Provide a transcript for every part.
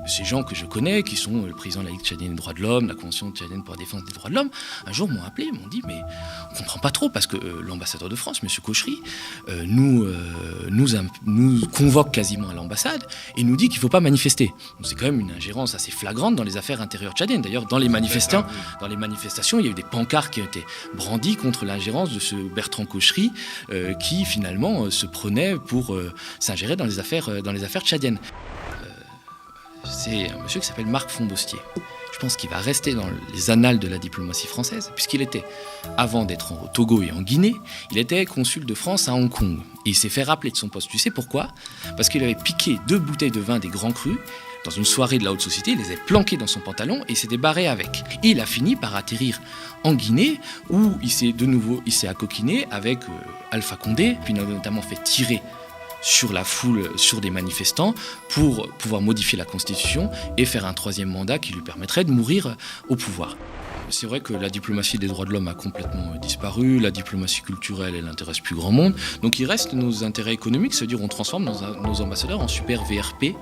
ces gens que je connais, qui sont le président de la Ligue tchadienne des droits de l'homme, la Convention tchadienne pour la défense des droits de l'homme, un jour m'ont appelé, m'ont dit mais on ne comprend pas trop parce que l'ambassadeur de France, M. Kochri, nous convoque quasiment à l'ambassade et nous dit qu'il ne faut pas manifester. Donc, c'est quand même une ingérence assez flagrante dans les affaires intérieures tchadiennes. D'ailleurs, dans les manifestations, il y a eu des pancartes qui ont été brandies contre l'ingérence de ce Bertrand Kochri qui finalement se prenait pour s'ingérer dans les affaires tchadiennes. C'est un monsieur qui s'appelle Marc Fombostier. Je pense qu'il va rester dans les annales de la diplomatie française, puisqu'il était, avant d'être au Togo et en Guinée, il était consul de France à Hong Kong. Et il s'est fait rappeler de son poste. Tu sais pourquoi ? Parce qu'il avait piqué 2 bouteilles de vin des Grands Crus dans une soirée de la haute société, il les a planquées dans son pantalon et il s'est débarré avec. Et il a fini par atterrir en Guinée, où il s'est accoquiné avec Alpha Condé, puis il a notamment fait tirer sur la foule, sur des manifestants, pour pouvoir modifier la Constitution et faire un 3e mandat qui lui permettrait de mourir au pouvoir. C'est vrai que la diplomatie des droits de l'homme a complètement disparu, la diplomatie culturelle, elle n'intéresse plus grand monde. Donc il reste nos intérêts économiques, c'est-à-dire on transforme nos ambassadeurs en super VRP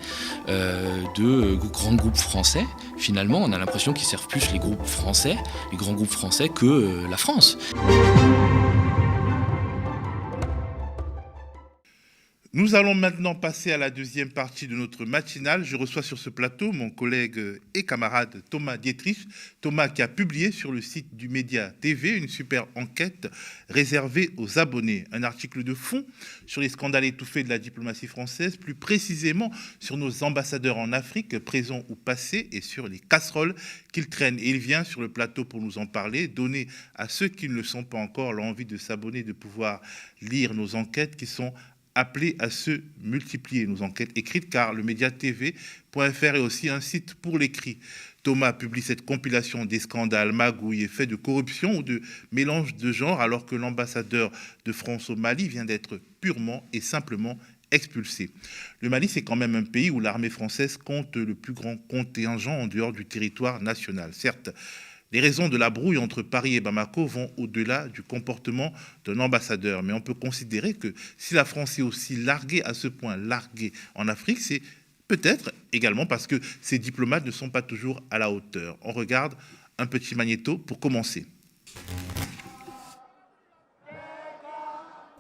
de grands groupes français. Finalement, on a l'impression qu'ils servent plus les groupes français, les grands groupes français, que la France. Nous allons maintenant passer à la deuxième partie de notre matinale. Je reçois sur ce plateau mon collègue et camarade Thomas Dietrich. Thomas qui a publié sur le site du Média TV une super enquête réservée aux abonnés. Un article de fond sur les scandales étouffés de la diplomatie française, plus précisément sur nos ambassadeurs en Afrique, présents ou passés, et sur les casseroles qu'ils traînent. Et il vient sur le plateau pour nous en parler, donner à ceux qui ne le sont pas encore l'envie de s'abonner, de pouvoir lire nos enquêtes qui sont appelés à se multiplier, nos enquêtes écrites, car le mediatv.fr est aussi un site pour l'écrit. Thomas publie cette compilation des scandales, magouilles et faits de corruption ou de mélange de genres, alors que l'ambassadeur de France au Mali vient d'être purement et simplement expulsé. Le Mali, c'est quand même un pays où l'armée française compte le plus grand contingent en dehors du territoire national. Certes, les raisons de la brouille entre Paris et Bamako vont au-delà du comportement d'un ambassadeur. Mais on peut considérer que si la France est aussi larguée à ce point, larguée en Afrique, c'est peut-être également parce que ces diplomates ne sont pas toujours à la hauteur. On regarde un petit magnéto pour commencer.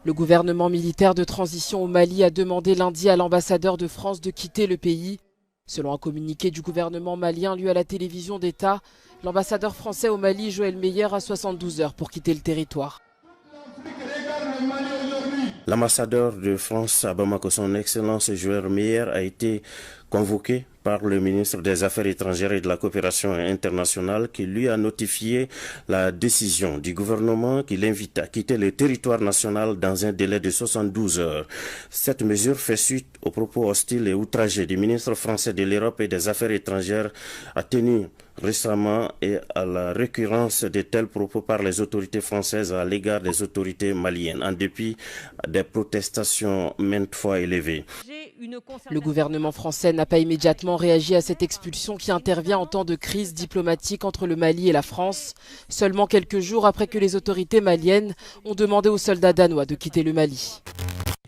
Le gouvernement militaire de transition au Mali a demandé lundi à l'ambassadeur de France de quitter le pays. Selon un communiqué du gouvernement malien lu à la télévision d'État, l'ambassadeur français au Mali, Joël Meyer, a 72 heures pour quitter le territoire. L'ambassadeur de France à Bamako, son Excellence Joël Meyer, a été convoqué par le ministre des Affaires étrangères et de la coopération internationale qui lui a notifié la décision du gouvernement qui l'invite à quitter le territoire national dans un délai de 72 heures. Cette mesure fait suite aux propos hostiles et outragés du ministre français de l'Europe et des Affaires étrangères tenu récemment et à la récurrence de tels propos par les autorités françaises à l'égard des autorités maliennes, en dépit des protestations maintes fois élevées. Le gouvernement français n'a pas immédiatement réagi à cette expulsion qui intervient en temps de crise diplomatique entre le Mali et la France, seulement quelques jours après que les autorités maliennes ont demandé aux soldats danois de quitter le Mali.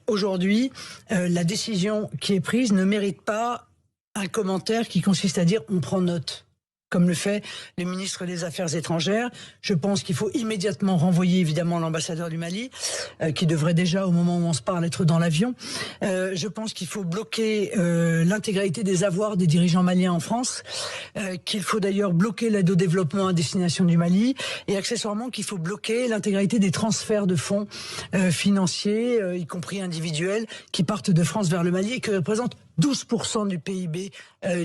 Aujourd'hui, la décision qui est prise ne mérite pas un commentaire qui consiste à dire « on prend note ». Comme le fait le ministre des Affaires étrangères. Je pense qu'il faut immédiatement renvoyer évidemment l'ambassadeur du Mali, qui devrait déjà au moment où on se parle être dans l'avion. Je pense qu'il faut bloquer l'intégralité des avoirs des dirigeants maliens en France, qu'il faut d'ailleurs bloquer l'aide au développement à destination du Mali, et accessoirement qu'il faut bloquer l'intégralité des transferts de fonds financiers, y compris individuels, qui partent de France vers le Mali et qui représentent 12% du PIB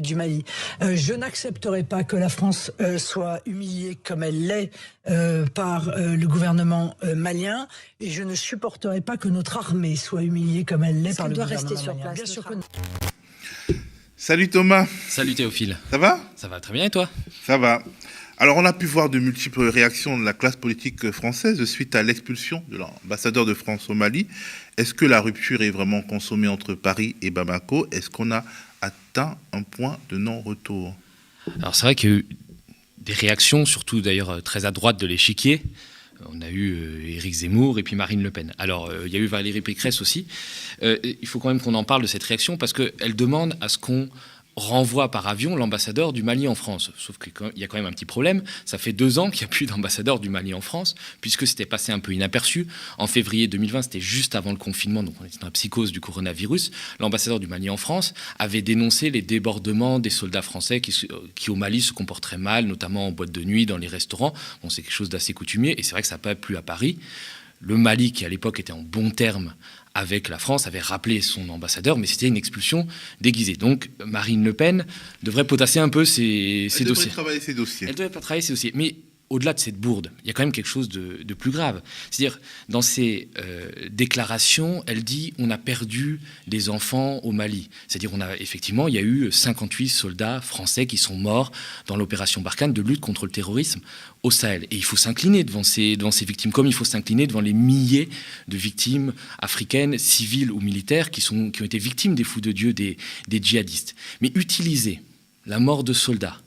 du Mali. Je n'accepterai pas que la France soit humiliée comme elle l'est par le gouvernement malien, et je ne supporterai pas que notre armée soit humiliée comme elle l'est par le gouvernement malien. Rester sur place, bien sûr que non. Salut Thomas. Salut Théophile. Ça va ? Ça va très bien et toi ? Ça va. Alors, on a pu voir de multiples réactions de la classe politique française suite à l'expulsion de l'ambassadeur de France au Mali. Est-ce que la rupture est vraiment consommée entre Paris et Bamako ? Est-ce qu'on a atteint un point de non-retour ? Alors, c'est vrai qu'il y a eu des réactions, surtout d'ailleurs très à droite de l'échiquier. On a eu Éric Zemmour et puis Marine Le Pen. Alors, il y a eu Valérie Pécresse aussi. Il faut quand même qu'on en parle de cette réaction parce qu'elle demande à ce qu'on renvoie par avion l'ambassadeur du Mali en France. Sauf qu'il y a quand même un petit problème. Ça fait 2 ans qu'il n'y a plus d'ambassadeur du Mali en France, puisque c'était passé un peu inaperçu. En février 2020, c'était juste avant le confinement, donc on était dans la psychose du coronavirus. L'ambassadeur du Mali en France avait dénoncé les débordements des soldats français qui au Mali se comporteraient mal, notamment en boîte de nuit, dans les restaurants. Bon, c'est quelque chose d'assez coutumier, et c'est vrai que ça n'a pas plu à Paris. Le Mali, qui à l'époque était en bons termes avec la France, avait rappelé son ambassadeur, mais c'était une expulsion déguisée. Donc Marine Le Pen devrait potasser un peu ses dossiers. Elle devrait travailler ses dossiers. Elle devrait pas travailler ses dossiers. Mais au-delà de cette bourde, il y a quand même quelque chose de plus grave. C'est-à-dire, dans ses déclarations, elle dit « on a perdu des enfants au Mali ». C'est-à-dire, effectivement, il y a eu 58 soldats français qui sont morts dans l'opération Barkhane de lutte contre le terrorisme au Sahel. Et il faut s'incliner devant ces victimes, comme il faut s'incliner devant les milliers de victimes africaines, civiles ou militaires, qui ont été victimes des fous de Dieu, des djihadistes. Mais utiliser la mort de soldats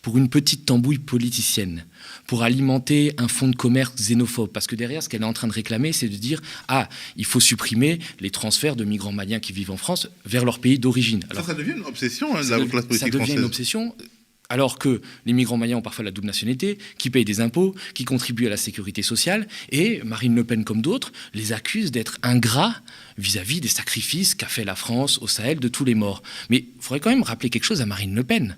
pour une petite tambouille politicienne, pour alimenter un fonds de commerce xénophobe. Parce que derrière, ce qu'elle est en train de réclamer, c'est de dire « Ah, il faut supprimer les transferts de migrants maliens qui vivent en France vers leur pays d'origine. » Ça devient une obsession, de la classe politique française. Ça devient une obsession, alors que les migrants maliens ont parfois la double nationalité, qui payent des impôts, qui contribuent à la sécurité sociale, et Marine Le Pen, comme d'autres, les accuse d'être ingrats vis-à-vis des sacrifices qu'a fait la France au Sahel de tous les morts. Mais il faudrait quand même rappeler quelque chose à Marine Le Pen.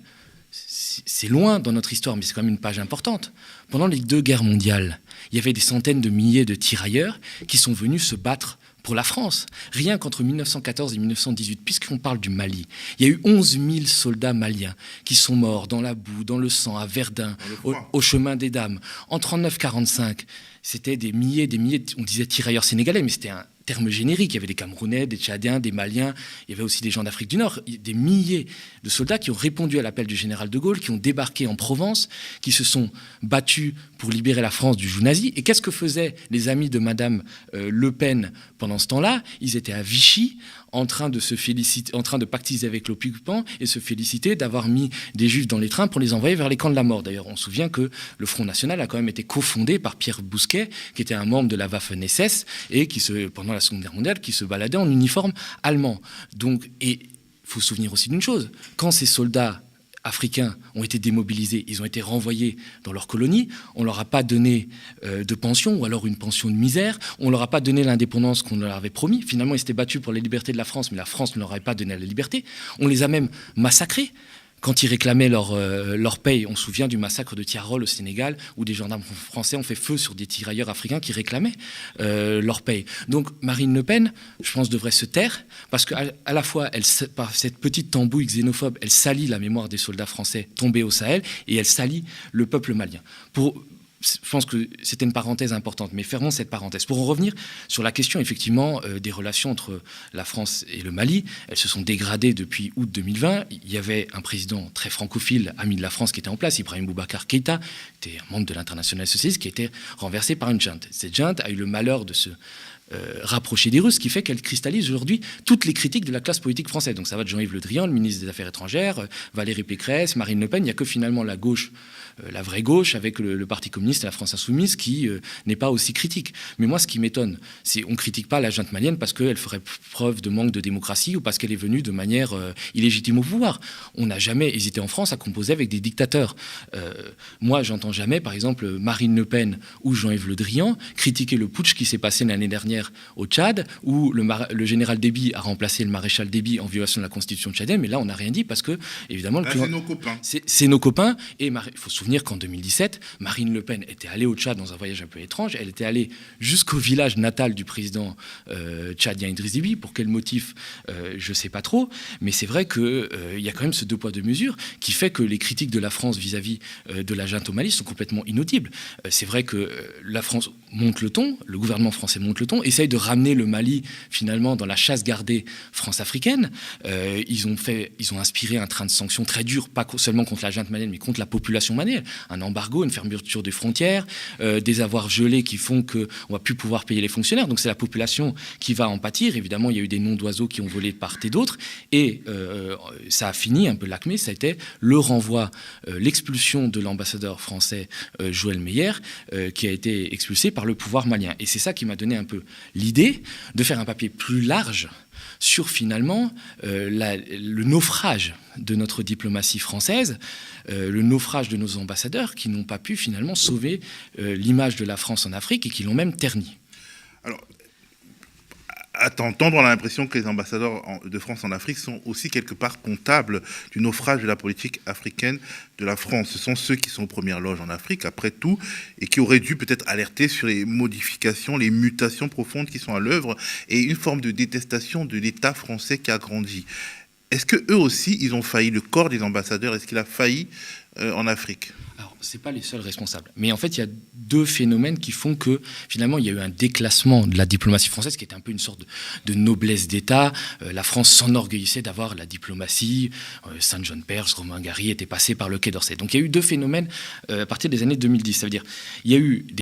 C'est loin dans notre histoire, mais c'est quand même une page importante. Pendant les 2 guerres mondiales, il y avait des centaines de milliers de tirailleurs qui sont venus se battre pour la France. Rien qu'entre 1914 et 1918, puisqu'on parle du Mali, il y a eu 11 000 soldats maliens qui sont morts dans la boue, dans le sang, à Verdun, au chemin des Dames. En 1939-1945, c'était des milliers, on disait tirailleurs sénégalais, mais c'était un terme générique. Il y avait des Camerounais, des Tchadiens, des Maliens, il y avait aussi des gens d'Afrique du Nord, des milliers de soldats qui ont répondu à l'appel du général de Gaulle, qui ont débarqué en Provence, qui se sont battus pour libérer la France du joug nazi. Et qu'est-ce que faisaient les amis de Madame Le Pen pendant ce temps-là? Ils étaient à Vichy, en train de pactiser avec l'occupant et se féliciter d'avoir mis des Juifs dans les trains pour les envoyer vers les camps de la mort. D'ailleurs, on se souvient que le Front National a quand même été cofondé par Pierre Bousquet, qui était un membre de la Waffen-SS et pendant la Seconde Guerre mondiale, qui se baladait en uniforme allemand. Donc, et il faut se souvenir aussi d'une chose, quand ces soldats africains ont été démobilisés, ils ont été renvoyés dans leur colonie, on ne leur a pas donné de pension, ou alors une pension de misère, on ne leur a pas donné l'indépendance qu'on leur avait promis. Finalement, ils s'étaient battus pour les libertés de la France, mais la France ne leur avait pas donné la liberté. On les a même massacrés. Quand ils réclamaient leur paye, on se souvient du massacre de Tiarol au Sénégal, où des gendarmes français ont fait feu sur des tirailleurs africains qui réclamaient leur paye. Donc Marine Le Pen, je pense, devrait se taire, parce qu'à la fois, par cette petite tambouille xénophobe, elle salit la mémoire des soldats français tombés au Sahel, et elle salit le peuple malien. Je pense que c'était une parenthèse importante, mais fermons cette parenthèse. Pour en revenir sur la question, effectivement, des relations entre la France et le Mali, elles se sont dégradées depuis août 2020. Il y avait un président très francophile, ami de la France, qui était en place, Ibrahim Boubacar Keïta, qui était un membre de l'Internationale socialiste, qui a été renversé par une junte. Cette junte a eu le malheur de se rapprocher des Russes, ce qui fait qu'elle cristallise aujourd'hui toutes les critiques de la classe politique française. Donc ça va de Jean-Yves Le Drian, le ministre des Affaires étrangères, Valérie Pécresse, Marine Le Pen. Il n'y a que finalement la gauche, la vraie gauche, avec le Parti communiste et la France insoumise, qui n'est pas aussi critique. Mais moi, ce qui m'étonne, c'est qu'on ne critique pas la junte malienne parce qu'elle ferait preuve de manque de démocratie ou parce qu'elle est venue de manière illégitime au pouvoir. On n'a jamais hésité en France à composer avec des dictateurs. Moi, j'entends jamais, par exemple, Marine Le Pen ou Jean-Yves Le Drian critiquer le putsch qui s'est passé l'année dernière au Tchad, où le général Déby a remplacé le maréchal Déby en violation de la constitution tchadienne, mais là on n'a rien dit parce que, évidemment, c'est nos copains. C'est nos copains, et il faut se souvenir qu'en 2017, Marine Le Pen était allée au Tchad dans un voyage un peu étrange, elle était allée jusqu'au village natal du président tchadien Idriss Déby. Pour quel motif, je ne sais pas trop, mais c'est vrai qu'il y a quand même ce 2 poids 2 mesures qui fait que les critiques de la France vis-à-vis de la junte au Mali sont complètement inaudibles. C'est vrai que la France monte le ton, le gouvernement français monte le ton, essaye de ramener le Mali finalement dans la chasse gardée France-africaine. Ils ont inspiré un train de sanctions très dur, pas seulement contre la junte malienne, mais contre la population malienne. Un embargo, une fermeture des frontières, des avoirs gelés qui font qu'on ne va plus pouvoir payer les fonctionnaires. Donc c'est la population qui va en pâtir. Évidemment, il y a eu des noms d'oiseaux qui ont volé de part et d'autre. Et ça a fini, un peu l'acmé, ça a été le renvoi, l'expulsion de l'ambassadeur français Joël Meyer, qui a été expulsé par le pouvoir malien. Et c'est ça qui m'a donné un peu l'idée de faire un papier plus large sur finalement le naufrage de notre diplomatie française, le naufrage de nos ambassadeurs qui n'ont pas pu finalement sauver l'image de la France en Afrique et qui l'ont même ternie. Alors, à t'entendre, on a l'impression que les ambassadeurs de France en Afrique sont aussi quelque part comptables du naufrage de la politique africaine de la France. Ce sont ceux qui sont aux premières loges en Afrique, après tout, et qui auraient dû peut-être alerter sur les modifications, les mutations profondes qui sont à l'œuvre, et une forme de détestation de l'État français qui a grandi. Est-ce que eux aussi, ils ont failli, le corps des ambassadeurs, est-ce qu'il a failli en Afrique ? Alors, ce n'est pas les seuls responsables. Mais en fait, il y a deux phénomènes qui font que, finalement, il y a eu un déclassement de la diplomatie française, qui était un peu une sorte de noblesse d'État. La France s'enorgueillissait d'avoir la diplomatie. Saint John Perse, Romain Gary étaient passés par le Quai d'Orsay. Donc, il y a eu deux phénomènes à partir des années 2010. Ça veut dire, il y a eu